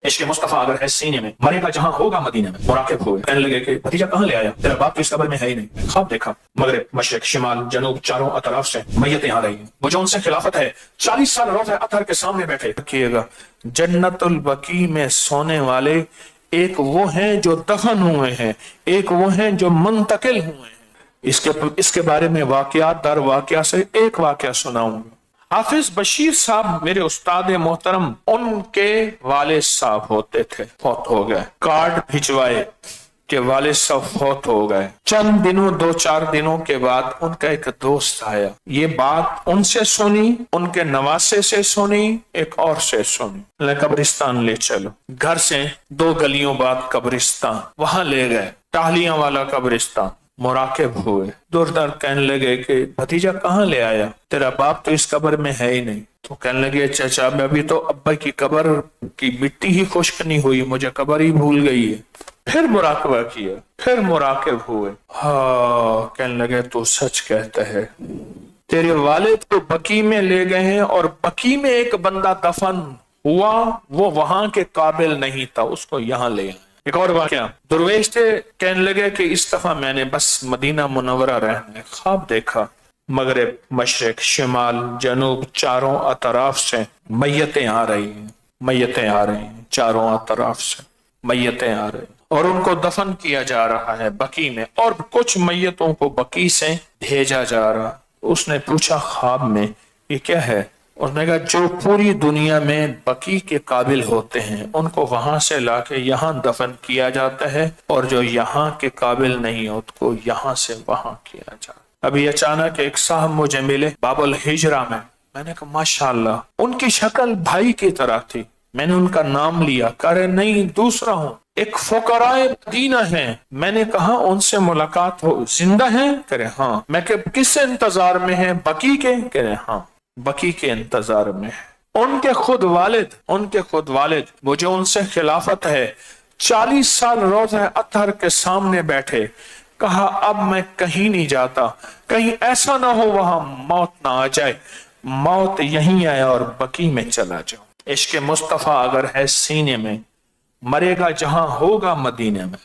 عشق مصطفیٰ اگر ہے سینے میں، مرے گا جہاں ہوگا مدینے میں۔ مراقب ہوئے، کہنے لگے کہ بھتیجا کہاں لے آیا؟ تیرا باپ تو اس قبر میں ہے ہی نہیں۔ خواب دیکھا، مغرب مشرق شمال جنوب چاروں اطراف سے میتیں آ رہی ہیں۔ وہ جو ان سے خلافت ہے 40 سال روضہ اطہر کے سامنے بیٹھے۔ رکھیے گا، جنت البقیع میں سونے والے ایک وہ ہیں جو دفن ہوئے ہیں، ایک وہ ہیں جو منتقل ہوئے ہیں۔ اس کے بارے میں واقعات در واقعہ سے ایک واقعہ سناؤں گا۔ حافظ بشیر صاحب میرے استاد محترم، ان کے والد صاحب ہوتے تھے، فوت ہو گئے۔ کارڈ بھجوائے کہ والد صاحب فوت ہو گئے۔ چند دنوں، 2-4 دنوں کے بعد ان کا ایک دوست آیا، یہ بات ان سے سنی، ان کے نواسے سے سنی، ایک اور سے سنی۔ قبرستان لے چلو، گھر سے 2 گلیوں بعد قبرستان، وہاں لے گئے، ٹہلیاں والا قبرستان۔ مراقب ہوئے، دور در کہنے لگے کہ بھتیجا کہاں لے آیا؟ تیرا باپ تو اس قبر میں ہے ہی نہیں۔ تو کہنے لگے چچا میں ابھی تو ابا کی قبر کی مٹی ہی خشک نہیں ہوئی، مجھے قبر ہی بھول گئی ہے۔ پھر مراقبہ کیا، پھر مراقب ہوئے، ہاں کہنے لگے تو سچ کہتا ہے، تیرے والد کو بقیع میں لے گئے ہیں اور بقیع میں ایک بندہ دفن ہوا، وہ وہاں کے قابل نہیں تھا، اس کو یہاں لے آئے۔ ایک اور واقعہ، درویش تھے، کہنے لگے کہ اس دفعہ میں نے بس مدینہ منورہ رہنا ہے۔ خواب دیکھا، مغرب مشرق شمال جنوب چاروں اطراف سے میتیں آ رہی ہیں، میتیں آ رہی ہیں، چاروں اطراف سے میتیں آ رہی ہیں، اور ان کو دفن کیا جا رہا ہے بقیع میں، اور کچھ میتوں کو بقیع سے بھیجا جا رہا۔ اس نے پوچھا خواب میں یہ کیا ہے؟ اس نے کہا جو پوری دنیا میں بقیع کے قابل ہوتے ہیں ان کو وہاں سے لا کے یہاں دفن کیا جاتا ہے، اور جو یہاں کے قابل نہیں ان کو یہاں سے وہاں کیا جاتا ہے۔ ابھی اچانک ایک صاحب مجھے ملے باب الہجرہ میں نے کہا ماشاءاللہ، ان کی شکل بھائی کی طرح تھی۔ میں نے ان کا نام لیا، کہہ رہے نہیں دوسرا ہوں، ایک فقراء مدینہ ہیں۔ میں نے کہا ان سے ملاقات ہو، زندہ ہیں؟ کہہ رہے ہاں۔ میں کہ کس انتظار میں ہیں؟ بقیع کے؟ کہہ رہے ہاں بقیع کے انتظار میں ہے۔ ان کے خود والد وہ جو ان سے خلافت ہے 40 سال روضہ اطہر کے سامنے بیٹھے، کہا اب میں کہیں نہیں جاتا، کہیں ایسا نہ ہو وہاں موت نہ آ جائے، موت یہیں آیا اور بقیع میں چلا جاؤ۔ عشق مصطفیٰ اگر ہے سینے میں، مرے گا جہاں ہوگا مدینے میں۔